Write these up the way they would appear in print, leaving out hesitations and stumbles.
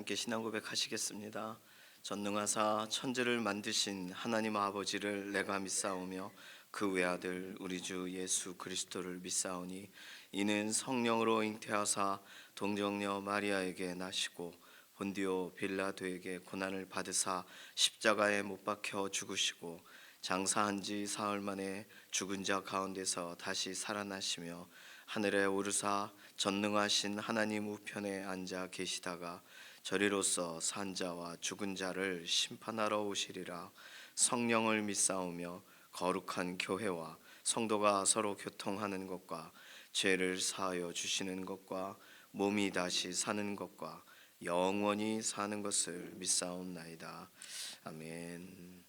함께 신앙 고백하시겠습니다. 전능하사 천지를 만드신 하나님 아버지를 내가 믿사오며 그 외아들 우리 주 예수 그리스도를 믿사오니 이는 성령으로 잉태하사 동정녀 마리아에게 나시고 본디오 빌라도에게 고난을 받으사 십자가에 못 박혀 죽으시고 장사한 지 사흘 만에 죽은 자 가운데서 다시 살아나시며 하늘에 오르사 전능하신 하나님 우편에 앉아 계시다가 저리로서 산 자와 죽은 자를 심판하러 오시리라. 성령을 믿사오며 거룩한 교회와 성도가 서로 교통하는 것과 죄를 사하여 주시는 것과 몸이 다시 사는 것과 영원히 사는 것을 믿사옵나이다. 아멘.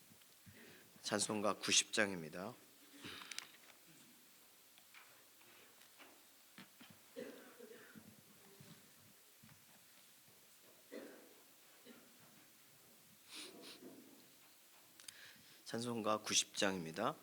찬송가 90장입니다. 찬송가 90장입니다.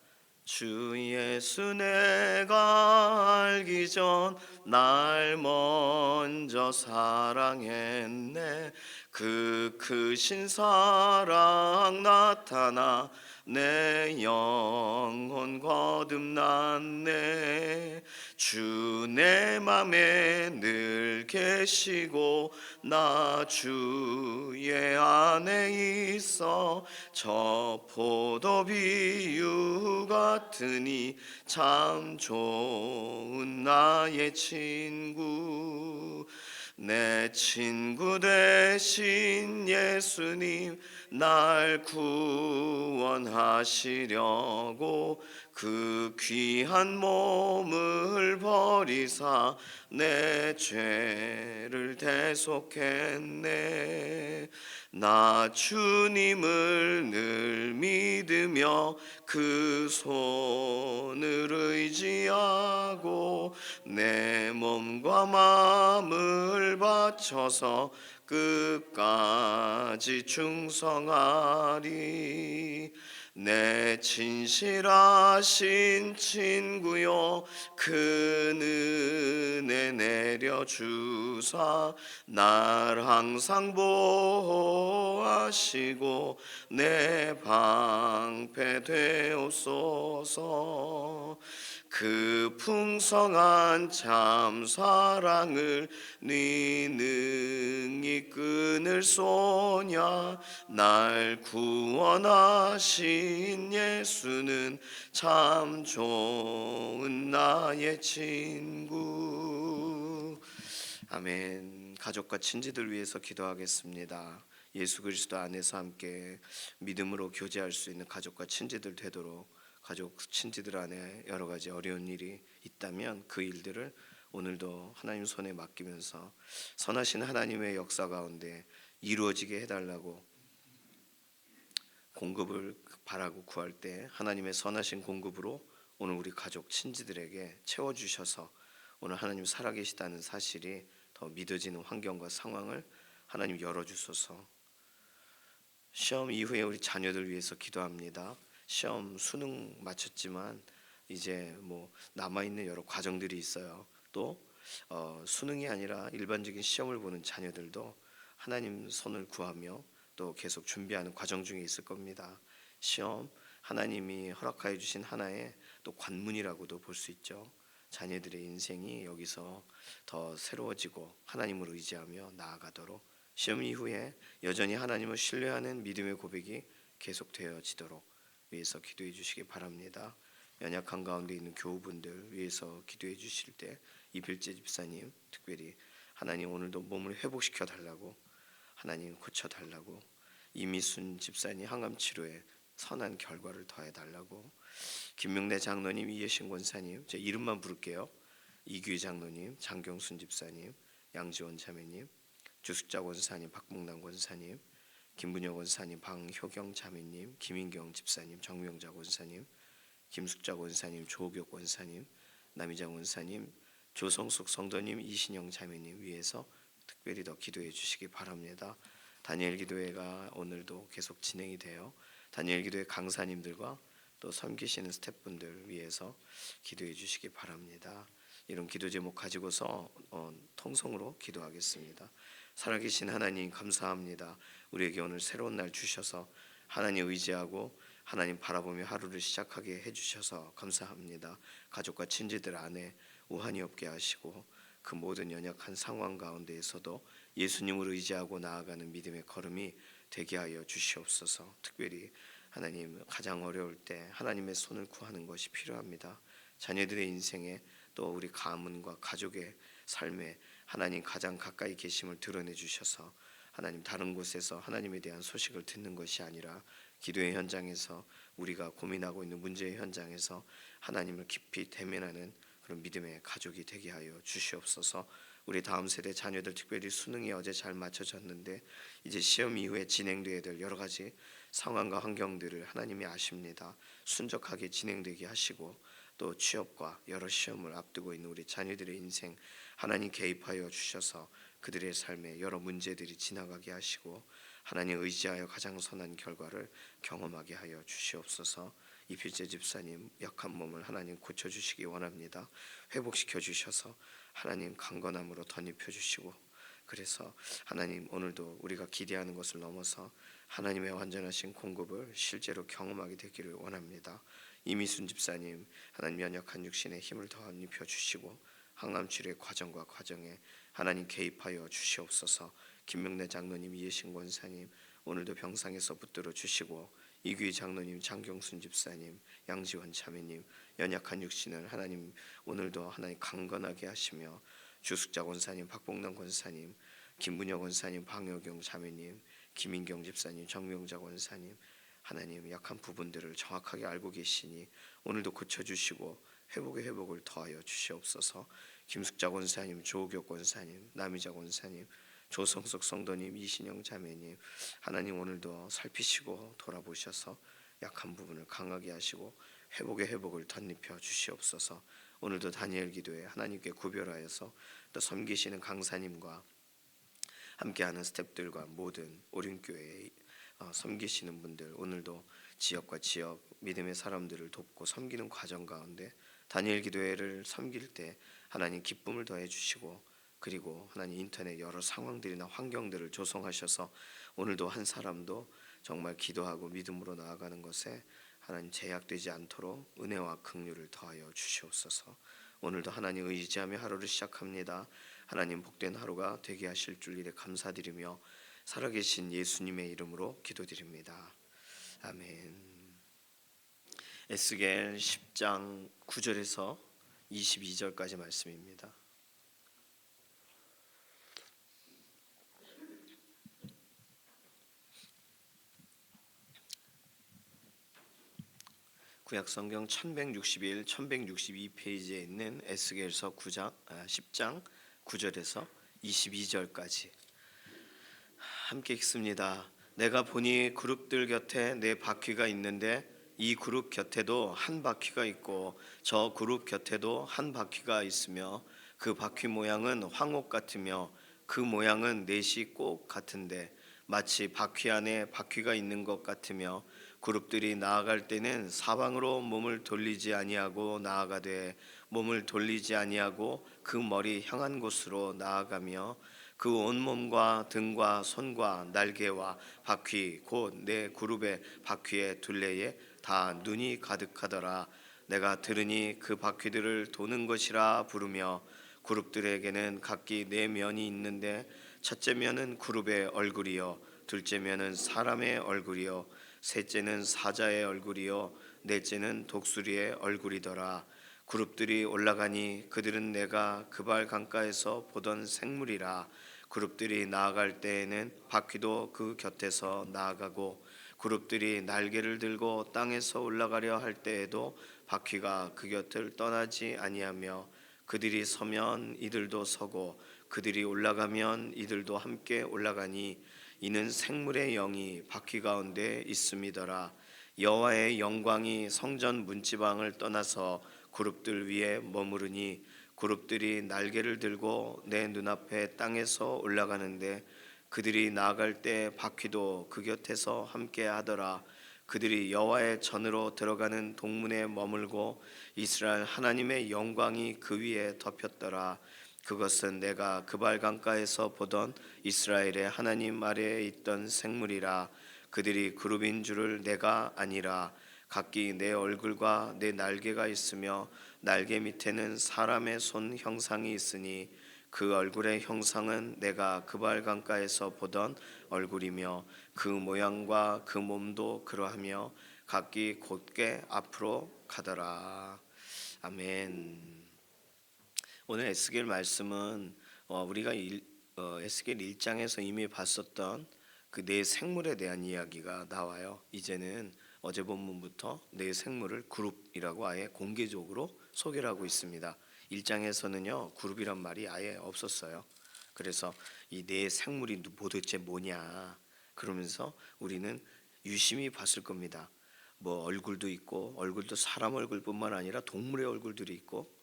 주 예수 내가 알기 전 날 먼저 사랑했네. 그 크신 사랑 나타나 내 영혼 거듭났네. 주 내 맘에 늘 계시고 나 주의 안에 있어. 저 포도 비유 같으니 참 좋은 나의 친구. 내 친구 되신 예수님 날 구원하시려고 그 귀한 몸을 버리사 내 죄를 대속했네. 나 주님을 늘 믿으며 그 손을 의지하고 내 몸과 마음을 바쳐서 끝까지 충성하리. 내 진실하신 친구여 큰 은혜 내려주사 날 항상 보호하시고 내 방패 되옵소서. 그 풍성한 참 사랑을 네 능히 끊을 소냐. 날 구원하신 예수는 참 좋은 나의 친구. 아멘. 가족과 친지들 위해서 기도하겠습니다. 예수 그리스도 안에서 함께 믿음으로 교제할 수 있는 가족과 친지들 되도록, 가족 친지들 안에 여러 가지 어려운 일이 있다면 그 일들을 오늘도 하나님 손에 맡기면서 선하신 하나님의 역사 가운데 이루어지게 해달라고 공급을 바라고 구할 때 하나님의 선하신 공급으로 오늘 우리 가족 친지들에게 채워주셔서 오늘 하나님 살아계시다는 사실이 더 믿어지는 환경과 상황을 하나님 열어주소서. 시험 이후에 우리 자녀들 위해서 기도합니다. 시험 수능 마쳤지만 이제 남아있는 여러 과정들이 있어요. 또 수능이 아니라 일반적인 시험을 보는 자녀들도 하나님 손을 구하며 또 계속 준비하는 과정 중에 있을 겁니다. 시험 하나님이 허락하여 주신 하나의 또 관문이라고도 볼 수 있죠. 자녀들의 인생이 여기서 더 새로워지고 하나님을 의지하며 나아가도록, 시험 이후에 여전히 하나님을 신뢰하는 믿음의 고백이 계속되어지도록 위해서 기도해 주시기 바랍니다. 연약한 가운데 있는 교우분들 위해서 기도해 주실 때 이필재 집사님 특별히 하나님 오늘도 몸을 회복시켜 달라고, 하나님 고쳐 달라고, 이미순 집사님 항암 치료에 선한 결과를 더해 달라고, 김명래 장로님, 이예신 권사님, 제 이름만 부를게요. 이규희 장로님, 장경순 집사님, 양지원 자매님, 주숙자 권사님, 박봉남 권사님, 김분영 권사님, 방효경 자매님, 김인경 집사님, 정명자 권사님, 김숙자 권사님, 조옥혁 권사님, 남희장 권사님, 조성숙 성도님, 이신영 자매님 위해서 특별히 더 기도해 주시기 바랍니다. 다니엘 기도회가 오늘도 계속 진행이 돼요. 다니엘 기도회 강사님들과 또 섬기시는 스태프분들 위해서 기도해 주시기 바랍니다. 이런 기도 제목 가지고서 통성으로 기도하겠습니다. 살아계신 하나님 감사합니다. 우리에게 오늘 새로운 날 주셔서 하나님 의지하고 하나님 바라보며 하루를 시작하게 해주셔서 감사합니다. 가족과 친지들 안에 우환이 없게 하시고 그 모든 연약한 상황 가운데에서도 예수님을 의지하고 나아가는 믿음의 걸음이 되게 하여 주시옵소서. 특별히 하나님 가장 어려울 때 하나님의 손을 구하는 것이 필요합니다. 자녀들의 인생에 또 우리 가문과 가족의 삶에 하나님 가장 가까이 계심을 드러내 주셔서 하나님 다른 곳에서 하나님에 대한 소식을 듣는 것이 아니라 기도의 현장에서 우리가 고민하고 있는 문제의 현장에서 하나님을 깊이 대면하는 그런 믿음의 가족이 되게 하여 주시옵소서. 우리 다음 세대 자녀들 특별히 수능이 어제 잘 맞춰졌는데 이제 시험 이후에 진행되어야 될 여러 가지 상황과 환경들을 하나님이 아십니다. 순적하게 진행되게 하시고 또 취업과 여러 시험을 앞두고 있는 우리 자녀들의 인생 하나님 개입하여 주셔서 그들의 삶에 여러 문제들이 지나가게 하시고 하나님 의지하여 가장 선한 결과를 경험하게 하여 주시옵소서. 이필재 집사님 약한 몸을 하나님 고쳐주시기 원합니다. 회복시켜 주셔서 하나님 강건함으로 덧입혀 주시고 그래서 하나님 오늘도 우리가 기대하는 것을 넘어서 하나님의 완전하신 공급을 실제로 경험하게 되기를 원합니다. 이미순 집사님 하나님 연약한 육신에 힘을 더 입혀 주시고 항암 치료의 과정과 과정에 하나님 개입하여 주시옵소서. 김명래 장로님, 이해신 권사님 오늘도 병상에서 붙들어 주시고 이규희 장로님, 장경순 집사님, 양지원 자매님 연약한 육신을 하나님 오늘도 하나님 강건하게 하시며 주숙자 권사님, 박봉남 권사님, 김문혁 권사님, 방효경 자매님, 김인경 집사님, 정명자 권사님 하나님 약한 부분들을 정확하게 알고 계시니 오늘도 고쳐주시고 회복의 회복을 더하여 주시옵소서. 김숙자 권사님, 조옥혁 권사님, 남희자 권사님, 조성석 성도님, 이신영 자매님 하나님 오늘도 살피시고 돌아보셔서 약한 부분을 강하게 하시고 회복의 회복을 덧입혀 주시옵소서. 오늘도 다니엘 기도에 하나님께 구별하여서 또 섬기시는 강사님과 함께하는 스태프들과 모든 오륜교회에 섬기시는 분들 오늘도 지역과 지역 믿음의 사람들을 돕고 섬기는 과정 가운데 다니엘 기도회를 섬길 때 하나님 기쁨을 더해 주시고 그리고 하나님 인터넷 여러 상황들이나 환경들을 조성하셔서 오늘도 한 사람도 정말 기도하고 믿음으로 나아가는 것에 하나님 제약되지 않도록 은혜와 긍휼을 더하여 주시옵소서. 오늘도 하나님 의지하며 하루를 시작합니다. 하나님 복된 하루가 되게 하실 줄 이래 감사드리며 살아계신 예수님의 이름으로 기도드립니다. 아멘. 에스겔 10장 9절에서 22절까지 말씀입니다. 구약성경 1161, 1162페이지에 있는 에스겔서 10장 9절에서 22절까지 함께 읽습니다. 내가 보니 그룹들 곁에 네 바퀴가 있는데 이 그룹 곁에도 한 바퀴가 있고 저 그룹 곁에도 한 바퀴가 있으며 그 바퀴 모양은 황옥 같으며 그 모양은 넷이 꼭 같은데 마치 바퀴 안에 바퀴가 있는 것 같으며 그룹들이 나아갈 때는 사방으로 몸을 돌리지 아니하고 나아가되 몸을 돌리지 아니하고 그 머리 향한 곳으로 나아가며 그 온몸과 등과 손과 날개와 바퀴 곧 내 그룹의 바퀴의 둘레에 다 눈이 가득하더라. 내가 들으니 그 바퀴들을 도는 것이라 부르며 그룹들에게는 각기 네 면이 있는데 첫째 면은 그룹의 얼굴이요 둘째 면은 사람의 얼굴이요 셋째는 사자의 얼굴이요 넷째는 독수리의 얼굴이더라. 그룹들이 올라가니 그들은 내가 그발 강가에서 보던 생물이라. 그룹들이 나아갈 때에는 바퀴도 그 곁에서 나아가고 그룹들이 날개를 들고 땅에서 올라가려 할 때에도 바퀴가 그 곁을 떠나지 아니하며 그들이 서면 이들도 서고 그들이 올라가면 이들도 함께 올라가니 이는 생물의 영이 바퀴 가운데 있음이더라. 여호와의 영광이 성전 문지방을 떠나서 그룹들 위에 머무르니 그룹들이 날개를 들고 내 눈앞에 땅에서 올라가는데 그들이 나아갈 때 바퀴도 그 곁에서 함께 하더라. 그들이 여호와의 전으로 들어가는 동문에 머물고 이스라엘 하나님의 영광이 그 위에 덮였더라. 그것은 내가 그발 강가에서 보던 이스라엘의 하나님 아래에 있던 생물이라. 그들이 그룹인 줄을 내가 아니라. 각기 내 얼굴과 내 날개가 있으며 날개 밑에는 사람의 손 형상이 있으니 그 얼굴의 형상은 내가 그발 강가에서 보던 얼굴이며 그 모양과 그 몸도 그러하며 각기 곧게 앞으로 가더라. 아멘. 오늘 에스겔 말씀은 우리가 에스겔 1장에서 이미 봤었던 그 네 생물에 대한 이야기가 나와요. 이제는 어제 본문부터 네 생물을 그룹이라고 아예 공개적으로 소개를 하고 있습니다. 1장에서는요 그룹이란 말이 아예 없었어요. 그래서 이 네 생물이 도대체 뭐냐 그러면서 우리는 유심히 봤을 겁니다. 뭐 얼굴도 있고, 얼굴도 사람 얼굴뿐만 아니라 동물의 얼굴들이 있고,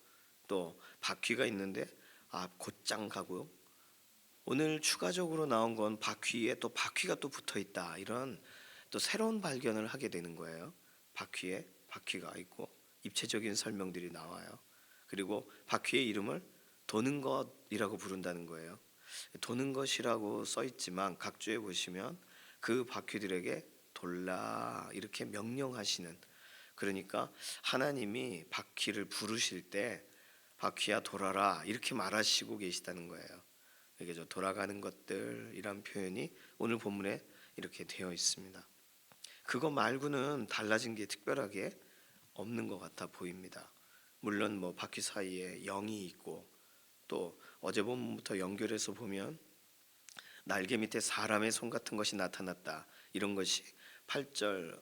또 바퀴가 있는데 곧장 가고, 오늘 추가적으로 나온 건 바퀴에 또 바퀴가 또 붙어 있다, 이런 또 새로운 발견을 하게 되는 거예요. 바퀴에 바퀴가 있고 입체적인 설명들이 나와요. 그리고 바퀴의 이름을 도는 것이라고 부른다는 거예요. 도는 것이라고 써 있지만 각주에 보시면 그 바퀴들에게 돌라 이렇게 명령하시는, 그러니까 하나님이 바퀴를 부르실 때 바퀴야 돌아라 이렇게 말하시고 계시다는 거예요. 이게 저 돌아가는 것들이란 표현이 오늘 본문에 이렇게 되어 있습니다. 그거 말고는 달라진 게 특별하게 없는 것 같아 보입니다. 물론 뭐 바퀴 사이에 영이 있고, 또 어제 본문부터 연결해서 보면 날개 밑에 사람의 손 같은 것이 나타났다, 이런 것이 8절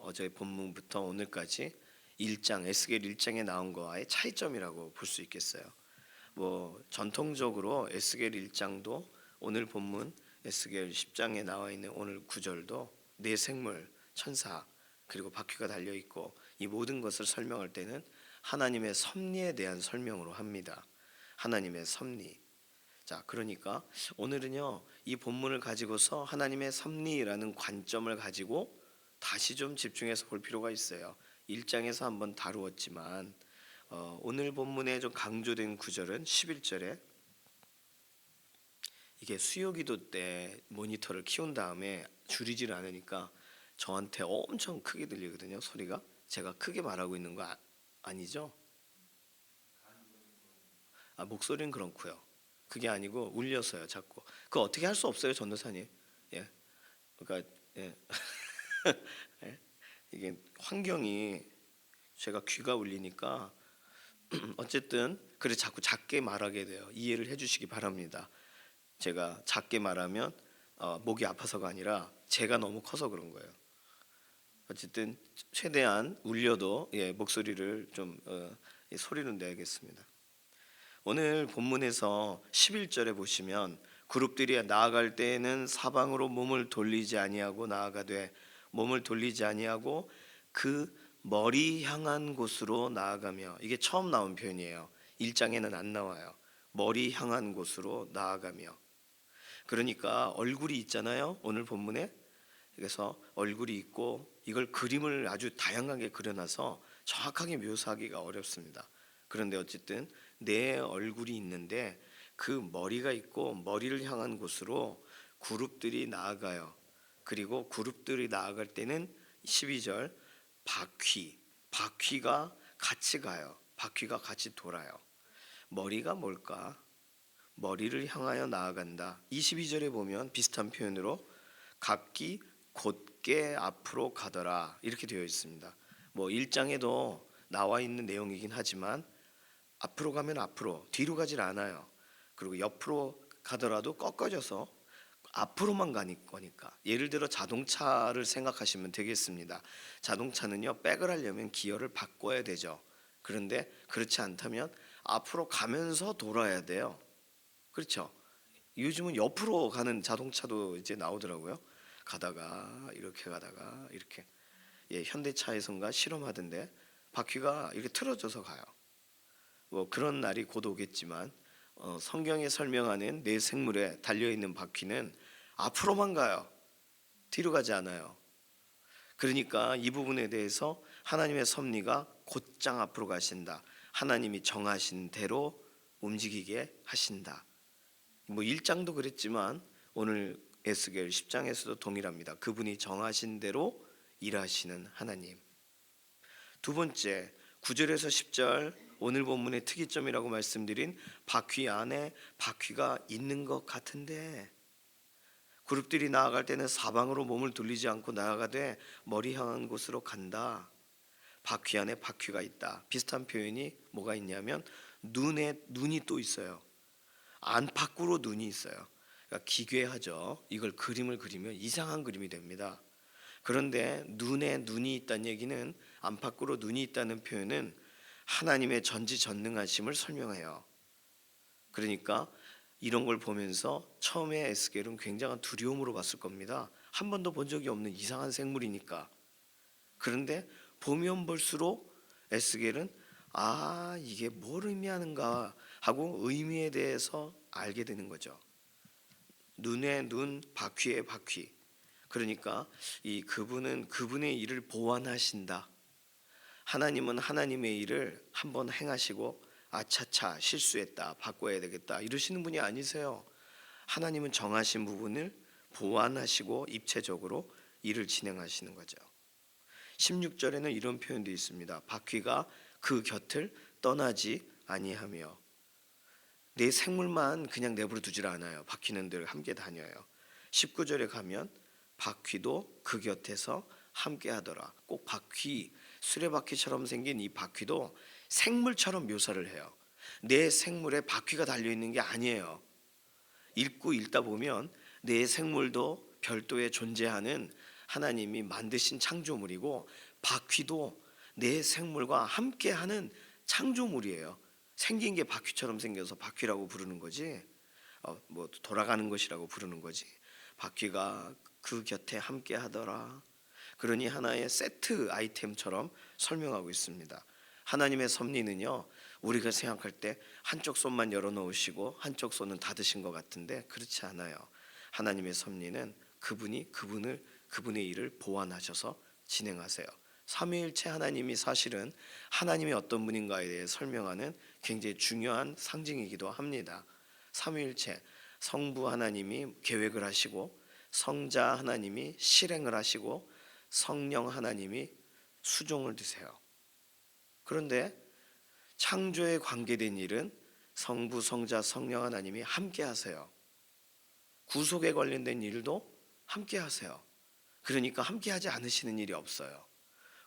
어제 본문부터 오늘까지 1장 에스겔 1장에 나온 거와의 차이점이라고 볼 수 있겠어요. 뭐 전통적으로 에스겔 1장도 오늘 본문 에스겔 10장에 나와 있는 오늘 9절도 네 생물, 천사, 그리고 바퀴가 달려 있고, 이 모든 것을 설명할 때는 하나님의 섭리에 대한 설명으로 합니다. 하나님의 섭리. 자, 그러니까 오늘은요 이 본문을 가지고서 하나님의 섭리라는 관점을 가지고 다시 좀 집중해서 볼 필요가 있어요. 1장에서 한번 다루었지만 오늘 본문에 좀 강조된 구절은 11절에, 이게 수요기도 때 모니터를 키운 다음에 줄이질 않으니까 저한테 엄청 크게 들리거든요. 소리가. 제가 크게 말하고 있는 거 아니죠? 목소리는 그렇고요. 그게 아니고 울려서요 자꾸. 그거 어떻게 할 수 없어요 전도사님. 예, 그러니까 예. 예? 이게 환경이 제가 귀가 울리니까 어쨌든 그래 자꾸 작게 말하게 돼요. 이해를 해주시기 바랍니다. 제가 작게 말하면 목이 아파서가 아니라 제가 너무 커서 그런 거예요. 어쨌든 최대한 울려도 목소리를 좀 소리는 내야겠습니다. 오늘 본문에서 11절에 보시면 그룹들이 나아갈 때에는 사방으로 몸을 돌리지 아니하고 나아가되, 몸을 돌리지 아니하고 그 머리 향한 곳으로 나아가며, 이게 처음 나온 표현이에요. 1장에는 안 나와요. 머리 향한 곳으로 나아가며. 그러니까 얼굴이 있잖아요 오늘 본문에. 그래서 얼굴이 있고 이걸 그림을 아주 다양하게 그려놔서 정확하게 묘사하기가 어렵습니다. 그런데 어쨌든 내 얼굴이 있는데 그 머리가 있고 머리를 향한 곳으로 그룹들이 나아가요. 그리고 그룹들이 나아갈 때는 12절 바퀴가 같이 가요. 바퀴가 같이 돌아요. 머리가 뭘까? 머리를 향하여 나아간다. 22절에 보면 비슷한 표현으로 각기 곧게 앞으로 가더라 이렇게 되어 있습니다. 뭐 1장에도 나와 있는 내용이긴 하지만 앞으로 가면 앞으로, 뒤로 가질 않아요. 그리고 옆으로 가더라도 꺾어져서 앞으로만 가니까. 예를 들어 자동차를 생각하시면 되겠습니다. 자동차는요 백을 하려면 기어를 바꿔야 되죠. 그런데 그렇지 않다면 앞으로 가면서 돌아야 돼요. 그렇죠? 요즘은 옆으로 가는 자동차도 이제 나오더라고요. 가다가 이렇게 현대차에선가 실험하던데 바퀴가 이렇게 틀어져서 가요. 뭐 그런 날이 곧 오겠지만 성경에 설명하는 네 생물에 달려있는 바퀴는 앞으로만 가요. 뒤로 가지 않아요. 그러니까 이 부분에 대해서 하나님의 섭리가 곧장 앞으로 가신다. 하나님이 정하신 대로 움직이게 하신다. 뭐 1장도 그랬지만 오늘 에스겔 10장에서도 동일합니다. 그분이 정하신 대로 일하시는 하나님. 두 번째, 9절에서 10절 오늘 본문의 특이점이라고 말씀드린 바퀴 안에 바퀴가 있는 것 같은데, 그룹들이 나아갈 때는 사방으로 몸을 돌리지 않고 나아가되 머리 향한 곳으로 간다. 바퀴 안에 바퀴가 있다. 비슷한 표현이 뭐가 있냐면 눈에 눈이 또 있어요. 안팎으로 눈이 있어요. 그러니까 기괴하죠. 이걸 그림을 그리면 이상한 그림이 됩니다. 그런데 눈에 눈이 있다는 얘기는, 안팎으로 눈이 있다는 표현은 하나님의 전지전능하심을 설명해요. 그러니까 이런 걸 보면서 처음에 에스겔은 굉장한 두려움으로 봤을 겁니다. 한 번도 본 적이 없는 이상한 생물이니까. 그런데 보면 볼수록 에스겔은 이게 뭘 의미하는가 하고 의미에 대해서 알게 되는 거죠. 눈에 눈, 바퀴에 바퀴. 그러니까 이 그분은 그분의 일을 보완하신다. 하나님은 하나님의 일을 한번 행하시고 아차차 실수했다, 바꿔야 되겠다 이러시는 분이 아니세요. 하나님은 정하신 부분을 보완하시고 입체적으로 일을 진행하시는 거죠. 16절에는 이런 표현도 있습니다. 바퀴가 그 곁을 떠나지 아니하며. 내 생물만 그냥 내버려 두질 않아요. 바퀴는 늘 함께 다녀요. 19절에 가면 바퀴도 그 곁에서 함께 하더라. 꼭 바퀴, 수레바퀴처럼 생긴 이 바퀴도 생물처럼 묘사를 해요. 내 생물에 바퀴가 달려있는 게 아니에요. 읽다 보면 내 생물도 별도에 존재하는 하나님이 만드신 창조물이고, 바퀴도 내 생물과 함께하는 창조물이에요. 생긴 게 바퀴처럼 생겨서 바퀴라고 부르는 거지, 뭐 돌아가는 것이라고 부르는 거지. 바퀴가 그 곁에 함께 하더라. 그러니 하나의 세트 아이템처럼 설명하고 있습니다. 하나님의 섭리는요, 우리가 생각할 때 한쪽 손만 열어놓으시고 한쪽 손은 닫으신 것 같은데 그렇지 않아요. 하나님의 섭리는 그분의 일을 보완하셔서 진행하세요. 삼위일체 하나님이 사실은 하나님이 어떤 분인가에 대해 설명하는 굉장히 중요한 상징이기도 합니다. 삼위일체, 성부 하나님이 계획을 하시고, 성자 하나님이 실행을 하시고, 성령 하나님이 수종을 드세요. 그런데 창조에 관계된 일은 성부, 성자, 성령 하나님이 함께 하세요. 구속에 관련된 일도 함께 하세요. 그러니까 함께 하지 않으시는 일이 없어요.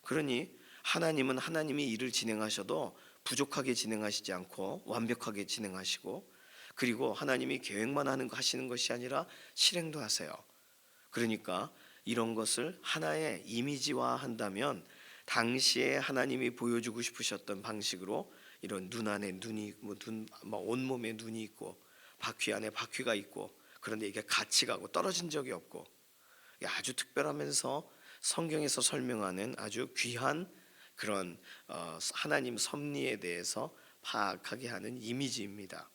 그러니 하나님은 하나님이 일을 진행하셔도 부족하게 진행하시지 않고 완벽하게 진행하시고, 그리고 하나님이 계획만 하시는 것이 아니라 실행도 하세요. 그러니까 이런 것을 하나의 이미지화한다면, 당시에 하나님이 보여주고 싶으셨던 방식으로 이런 눈 안에 눈이 있고, 온몸에 눈이 있고, 바퀴 안에 바퀴가 있고, 그런데 이게 같이 가고 떨어진 적이 없고, 아주 특별하면서 성경에서 설명하는 아주 귀한 그런 하나님 섭리에 대해서 파악하게 하는 이미지입니다.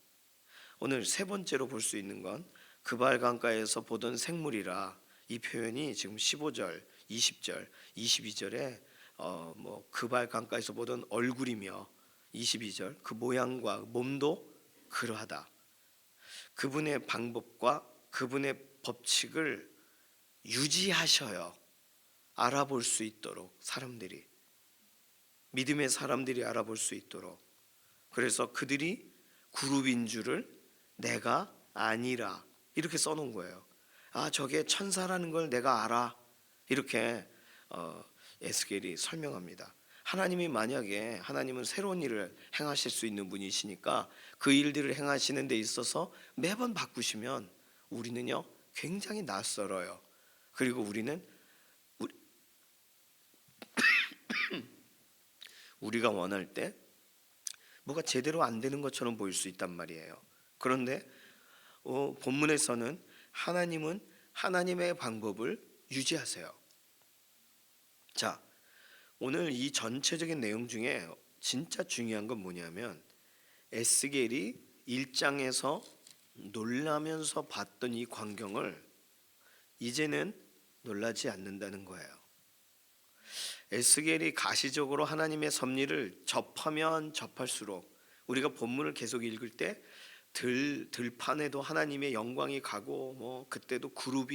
오늘 세 번째로 볼 수 있는 건 그발 강가에서 보던 생물이라, 이 표현이 지금 15절, 20절, 22절에 그발 강가에서 보던 얼굴이며, 22절 그 모양과 몸도 그러하다. 그분의 방법과 그분의 법칙을 유지하셔요. 알아볼 수 있도록, 사람들이, 믿음의 사람들이 알아볼 수 있도록. 그래서 그들이 그룹인 줄을 내가 아니라 이렇게 써놓은 거예요. 저게 천사라는 걸 내가 알아, 이렇게 에스겔이 설명합니다. 하나님이 만약에, 하나님은 새로운 일을 행하실 수 있는 분이시니까 그 일들을 행하시는 데 있어서 매번 바꾸시면 우리는요 굉장히 낯설어요. 그리고 우리가 원할 때 뭐가 제대로 안 되는 것처럼 보일 수 있단 말이에요. 그런데 본문에서는 하나님은 하나님의 방법을 유지하세요. 자, 오늘 이 전체적인 내용 중에 진짜 중요한 건 뭐냐면, 에스겔이 1장에서 놀라면서 봤던 이 광경을 이제는 놀라지 않는다는 거예요. 에스겔이 가시적으로 하나님의 섭리를 접하면 접할수록, 우리가 본문을 계속 읽을 때 들판에도 하나님의 영광이 가고 뭐 그때도 그룹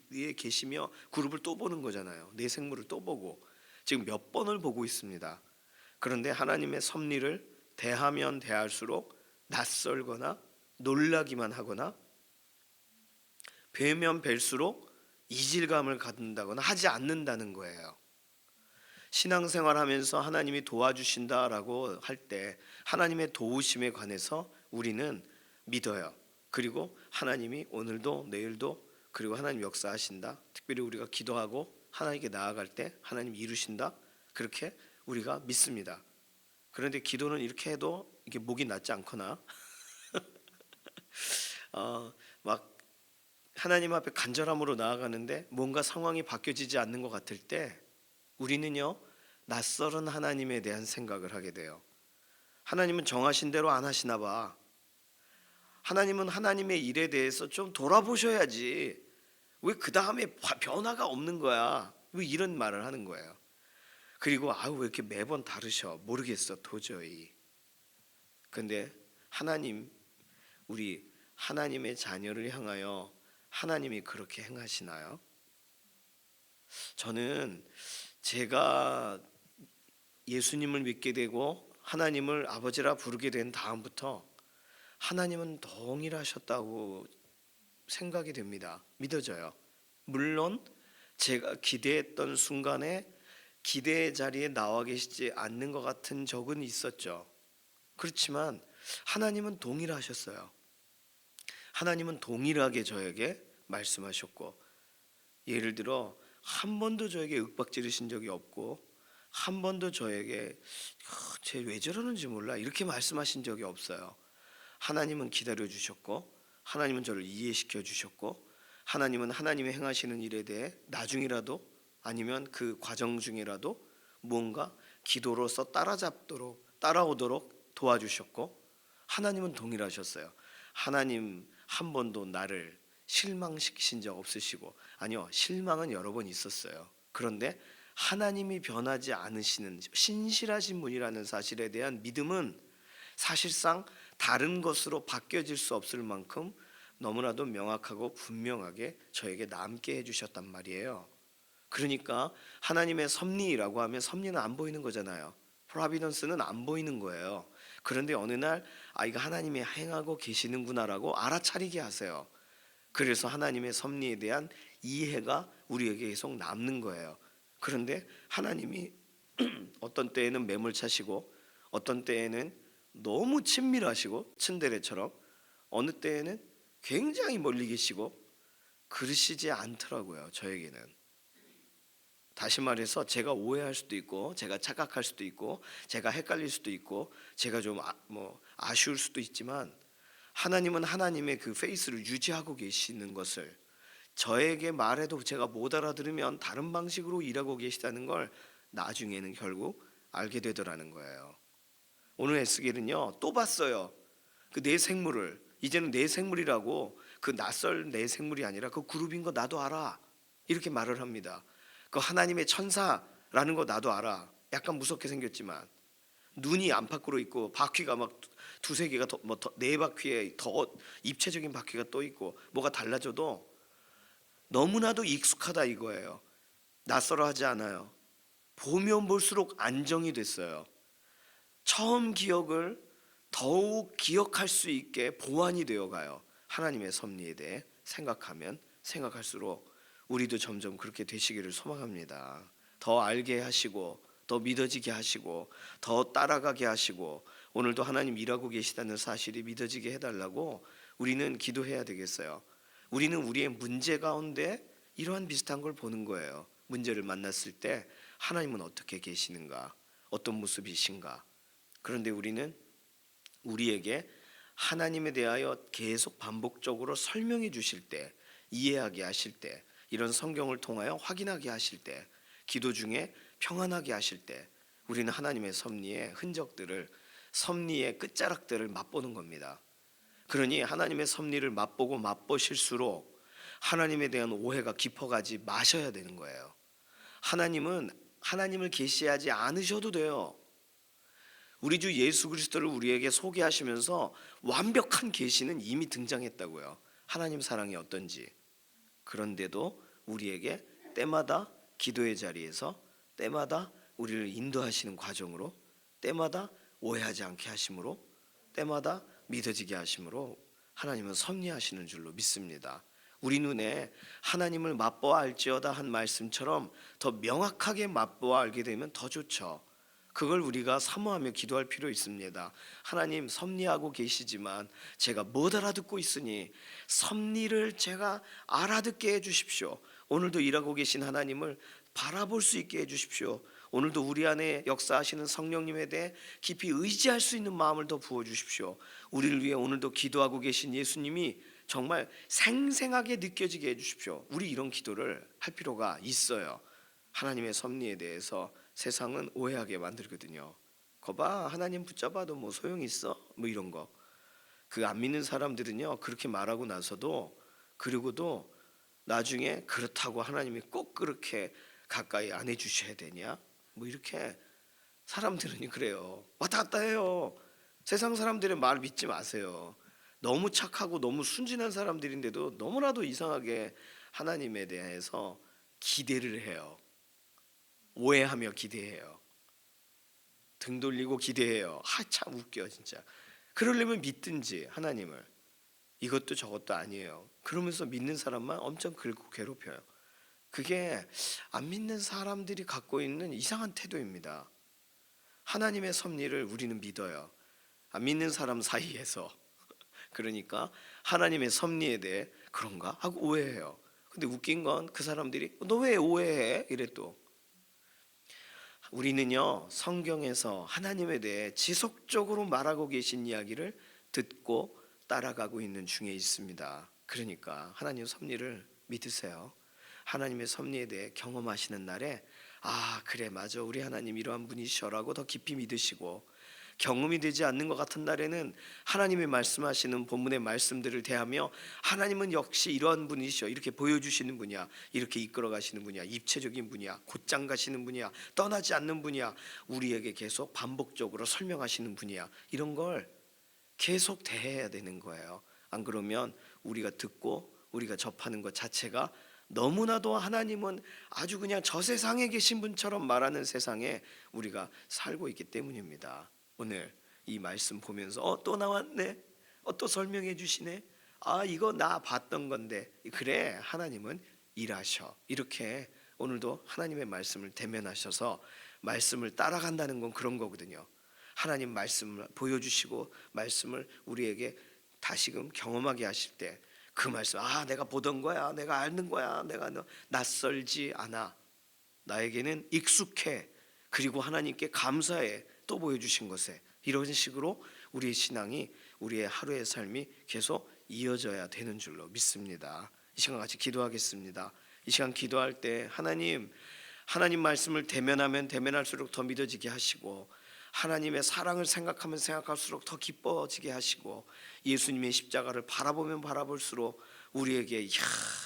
위에 계시며 그룹을 또 보는 거잖아요. 내 생물을 또 보고 지금 몇 번을 보고 있습니다. 그런데 하나님의 섭리를 대하면 대할수록 낯설거나 놀라기만 하거나 뵈면 뵐수록 이질감을 갖는다거나 하지 않는다는 거예요. 신앙생활하면서 하나님이 도와주신다라고 할 때 하나님의 도우심에 관해서 우리는 믿어요. 그리고 하나님이 오늘도 내일도 그리고 하나님 역사하신다. 특별히 우리가 기도하고 하나님께 나아갈 때 하나님 이루신다. 그렇게 우리가 믿습니다. 그런데 기도는 이렇게 해도 이게 목이 낫지 않거나 막 하나님 앞에 간절함으로 나아가는데 뭔가 상황이 바뀌어지지 않는 것 같을 때 우리는요 낯설은 하나님에 대한 생각을 하게 돼요. 하나님은 정하신 대로 안 하시나 봐. 하나님은 하나님의 일에 대해서 좀 돌아보셔야지. 왜 그 다음에 변화가 없는 거야? 왜 이런 말을 하는 거예요? 그리고 왜 이렇게 매번 다르셔? 모르겠어 도저히. 근데 하나님, 우리 하나님의 자녀를 향하여 하나님이 그렇게 행하시나요? 저는 제가 예수님을 믿게 되고 하나님을 아버지라 부르게 된 다음부터 하나님은 동일하셨다고 생각이 됩니다. 믿어져요. 물론 제가 기대했던 순간에 기대의 자리에 나와 계시지 않는 것 같은 적은 있었죠. 그렇지만 하나님은 동일하셨어요. 하나님은 동일하게 저에게 말씀하셨고, 예를 들어 한 번도 저에게 윽박지르신 적이 없고, 한 번도 저에게 쟤 왜 저러는지 몰라 이렇게 말씀하신 적이 없어요. 하나님은 기다려 주셨고, 하나님은 저를 이해시켜 주셨고, 하나님은 하나님의 행하시는 일에 대해 나중이라도 아니면 그 과정 중이라도 뭔가 기도로서 따라오도록 도와주셨고, 하나님은 동일하셨어요. 하나님 한 번도 나를 실망시키신 적 없으시고, 아니요, 실망은 여러 번 있었어요. 그런데 하나님이 변하지 않으시는 신실하신 분이라는 사실에 대한 믿음은 사실상 다른 것으로 바뀌어질 수 없을 만큼 너무나도 명확하고 분명하게 저에게 남게 해주셨단 말이에요. 그러니까 하나님의 섭리라고 하면 섭리는 안 보이는 거잖아요. 프로비던스는 안 보이는 거예요. 그런데 어느 날 이거 하나님이 행하고 계시는구나라고 알아차리게 하세요. 그래서 하나님의 섭리에 대한 이해가 우리에게 계속 남는 거예요. 그런데 하나님이 어떤 때에는 매몰차시고, 어떤 때에는 너무 친밀하시고 츤데레처럼, 어느 때에는 굉장히 멀리 계시고 그러시지 않더라고요. 저에게는. 다시 말해서 제가 오해할 수도 있고, 제가 착각할 수도 있고, 제가 헷갈릴 수도 있고, 제가 좀 아쉬울 수도 있지만, 하나님은 하나님의 그 페이스를 유지하고 계시는 것을, 저에게 말해도 제가 못 알아들으면 다른 방식으로 일하고 계시다는 걸 나중에는 결국 알게 되더라는 거예요. 오늘 에스겔은요 또 봤어요. 그 내 생물을, 이제는 내 생물이라고, 그 낯설 내 생물이 아니라 그 그룹인 거 나도 알아, 이렇게 말을 합니다. 그 하나님의 천사라는 거 나도 알아. 약간 무섭게 생겼지만 눈이 안팎으로 있고 바퀴가 막 두세 개가 네 바퀴에 더 입체적인 바퀴가 또 있고, 뭐가 달라져도 너무나도 익숙하다 이거예요. 낯설어하지 않아요. 보면 볼수록 안정이 됐어요. 처음 기억을 더욱 기억할 수 있게 보완이 되어가요. 하나님의 섭리에 대해 생각하면 생각할수록 우리도 점점 그렇게 되시기를 소망합니다. 더 알게 하시고, 더 믿어지게 하시고, 더 따라가게 하시고, 오늘도 하나님 일하고 계시다는 사실이 믿어지게 해달라고 우리는 기도해야 되겠어요. 우리는 우리의 문제 가운데 이러한 비슷한 걸 보는 거예요. 문제를 만났을 때 하나님은 어떻게 계시는가, 어떤 모습이신가. 그런데 우리는 우리에게 하나님에 대하여 계속 반복적으로 설명해 주실 때, 이해하게 하실 때, 이런 성경을 통하여 확인하게 하실 때, 기도 중에 평안하게 하실 때, 우리는 하나님의 섭리의 흔적들을, 섭리의 끝자락들을 맛보는 겁니다. 그러니 하나님의 섭리를 맛보고 맛보실수록 하나님에 대한 오해가 깊어가지 마셔야 되는 거예요. 하나님은 하나님을 계시하지 않으셔도 돼요. 우리 주 예수 그리스도를 우리에게 소개하시면서 완벽한 계시는 이미 등장했다고요. 하나님 사랑이 어떤지. 그런데도 우리에게 때마다 기도의 자리에서 때마다 우리를 인도하시는 과정으로 때마다 오해하지 않게 하심으로 때마다 믿어지게 하심으로 하나님은 섭리하시는 줄로 믿습니다. 우리 눈에 하나님을 맛보아 알지어다 한 말씀처럼 더 명확하게 맛보아 알게 되면 더 좋죠. 그걸 우리가 사모하며 기도할 필요 있습니다. 하나님 섭리하고 계시지만 제가 못 알아듣고 있으니 섭리를 제가 알아듣게 해주십시오. 오늘도 일하고 계신 하나님을 바라볼 수 있게 해주십시오. 오늘도 우리 안에 역사하시는 성령님에 대해 깊이 의지할 수 있는 마음을 더 부어주십시오. 우리를 위해 오늘도 기도하고 계신 예수님이 정말 생생하게 느껴지게 해주십시오. 우리 이런 기도를 할 필요가 있어요. 하나님의 섭리에 대해서 세상은 오해하게 만들거든요. 거봐 하나님 붙잡아도 뭐 소용이 있어? 뭐 이런 거. 그 안 믿는 사람들은요 그렇게 말하고 나서도 그리고도 나중에 그렇다고 하나님이 꼭 그렇게 가까이 안 해주셔야 되냐? 뭐 이렇게 사람들은 그래요. 왔다 갔다 해요. 세상 사람들의 말 믿지 마세요. 너무 착하고 너무 순진한 사람들인데도 너무나도 이상하게 하나님에 대해서 기대를 해요. 오해하며 기대해요. 등 돌리고 기대해요. 참 웃겨 진짜. 그러려면 믿든지 하나님을. 이것도 저것도 아니에요. 그러면서 믿는 사람만 엄청 긁고 괴롭혀요. 그게 안 믿는 사람들이 갖고 있는 이상한 태도입니다. 하나님의 섭리를 우리는 믿어요. 안 믿는 사람 사이에서. 그러니까 하나님의 섭리에 대해 그런가 하고 오해해요. 근데 웃긴 건 그 사람들이 너 왜 오해해? 이래 또. 우리는요 성경에서 하나님에 대해 지속적으로 말하고 계신 이야기를 듣고 따라가고 있는 중에 있습니다. 그러니까 하나님 섭리를 믿으세요. 하나님의 섭리에 대해 경험하시는 날에 아 그래 맞아 우리 하나님 이러한 분이시라고 더 깊이 믿으시고, 경험이 되지 않는 것 같은 날에는 하나님이 말씀하시는 본문의 말씀들을 대하며 하나님은 역시 이러한 분이시여 이렇게 보여주시는 분이야, 이렇게 이끌어 가시는 분이야, 입체적인 분이야, 곧장 가시는 분이야, 떠나지 않는 분이야, 우리에게 계속 반복적으로 설명하시는 분이야, 이런 걸 계속 대해야 되는 거예요. 안 그러면 우리가 듣고 우리가 접하는 것 자체가 너무나도 하나님은 아주 그냥 저 세상에 계신 분처럼 말하는 세상에 우리가 살고 있기 때문입니다. 오늘 이 말씀 보면서 또 나왔네, 또 설명해 주시네, 이거 나 봤던 건데, 그래 하나님은 일하셔. 이렇게 오늘도 하나님의 말씀을 대면하셔서 말씀을 따라간다는 건 그런 거거든요. 하나님 말씀을 보여주시고 말씀을 우리에게 다시금 경험하게 하실 때 그 말씀, 내가 보던 거야, 내가 아는 거야, 내가 낯설지 않아, 나에게는 익숙해, 그리고 하나님께 감사해, 또 보여주신 것에, 이런 식으로 우리의 신앙이, 우리의 하루의 삶이 계속 이어져야 되는 줄로 믿습니다. 이 시간 같이 기도하겠습니다. 이 시간 기도할 때 하나님 말씀을 대면하면 대면할수록 더 믿어지게 하시고, 하나님의 사랑을 생각하면 생각할수록 더 기뻐지게 하시고, 예수님의 십자가를 바라보면 바라볼수록 우리에게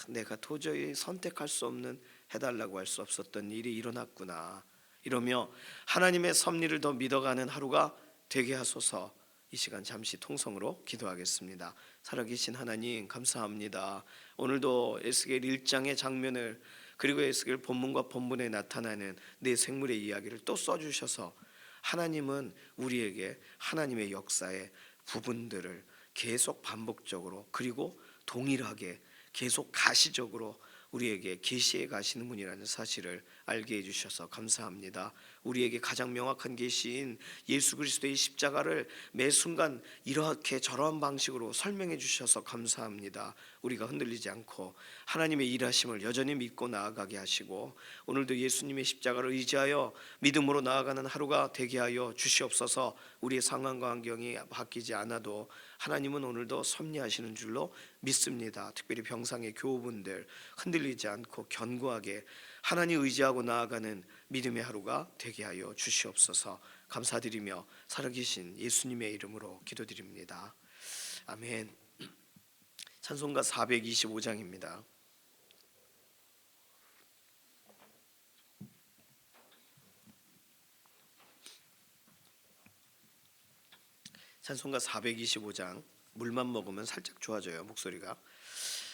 내가 도저히 선택할 수 없는, 해달라고 할 수 없었던 일이 일어났구나, 이러며 하나님의 섭리를 더 믿어가는 하루가 되게 하소서. 이 시간 잠시 통성으로 기도하겠습니다. 살아계신 하나님 감사합니다. 오늘도 에스겔 1장의 장면을, 그리고 에스겔 본문과 본문에 나타나는 내 생물의 이야기를 또 써주셔서 하나님은 우리에게 하나님의 역사의 부분들을 계속 반복적으로 그리고 동일하게 계속 가시적으로 우리에게 계시해 가시는 분이라는 사실을 알게 해주셔서 감사합니다. 우리에게 가장 명확한 계시인 예수 그리스도의 십자가를 매 순간 이렇게 저러한 방식으로 설명해 주셔서 감사합니다. 우리가 흔들리지 않고 하나님의 일하심을 여전히 믿고 나아가게 하시고, 오늘도 예수님의 십자가를 의지하여 믿음으로 나아가는 하루가 되게 하여 주시옵소서. 우리의 상황과 환경이 바뀌지 않아도 하나님은 오늘도 섭리하시는 줄로 믿습니다. 특별히 병상의 교우분들 흔들리지 않고 견고하게 하나님 의지하고 나아가는 믿음의 하루가 되게 하여 주시옵소서. 감사드리며 살아계신 예수님의 이름으로 기도드립니다. 아멘. 찬송가 425장입니다. 찬송가 425장 물만 먹으면 살짝 좋아져요 목소리가.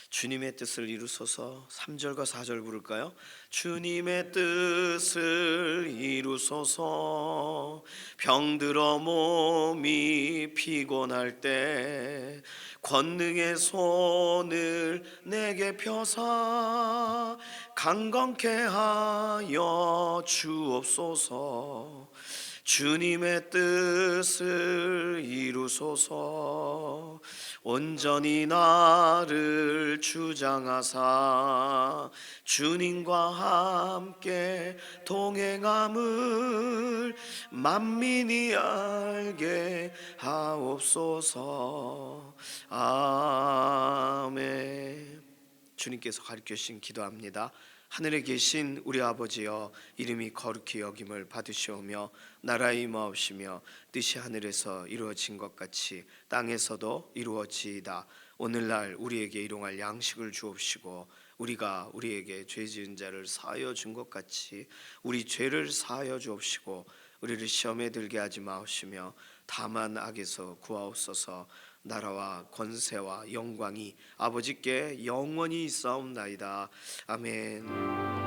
주님의 뜻을 이루소서. 3절과 4절 부를까요? 주님의 뜻을 이루소서. 병들어 몸이 피곤할 때 권능의 손을 내게 펴사 강건케 하여 주옵소서. 주님의 뜻을 이루소서. 온전히 나를 주장하사 주님과 함께 동행함을 만민이 알게 하옵소서. 아멘. 주님께서 가르쳐 주신 기도합니다. 하늘에 계신 우리 아버지여, 이름이 거룩히 여김을 받으시오며 나라의 임하옵시며 뜻이 하늘에서 이루어진 것 같이 땅에서도 이루어지이다. 오늘날 우리에게 일용할 양식을 주옵시고 우리가 우리에게 죄 지은 자를 사하여 준 것 같이 우리 죄를 사하여 주옵시고 우리를 시험에 들게 하지 마옵시며 다만 악에서 구하옵소서. 나라와 권세와 영광이 아버지께 영원히 있사옵나이다. 아멘.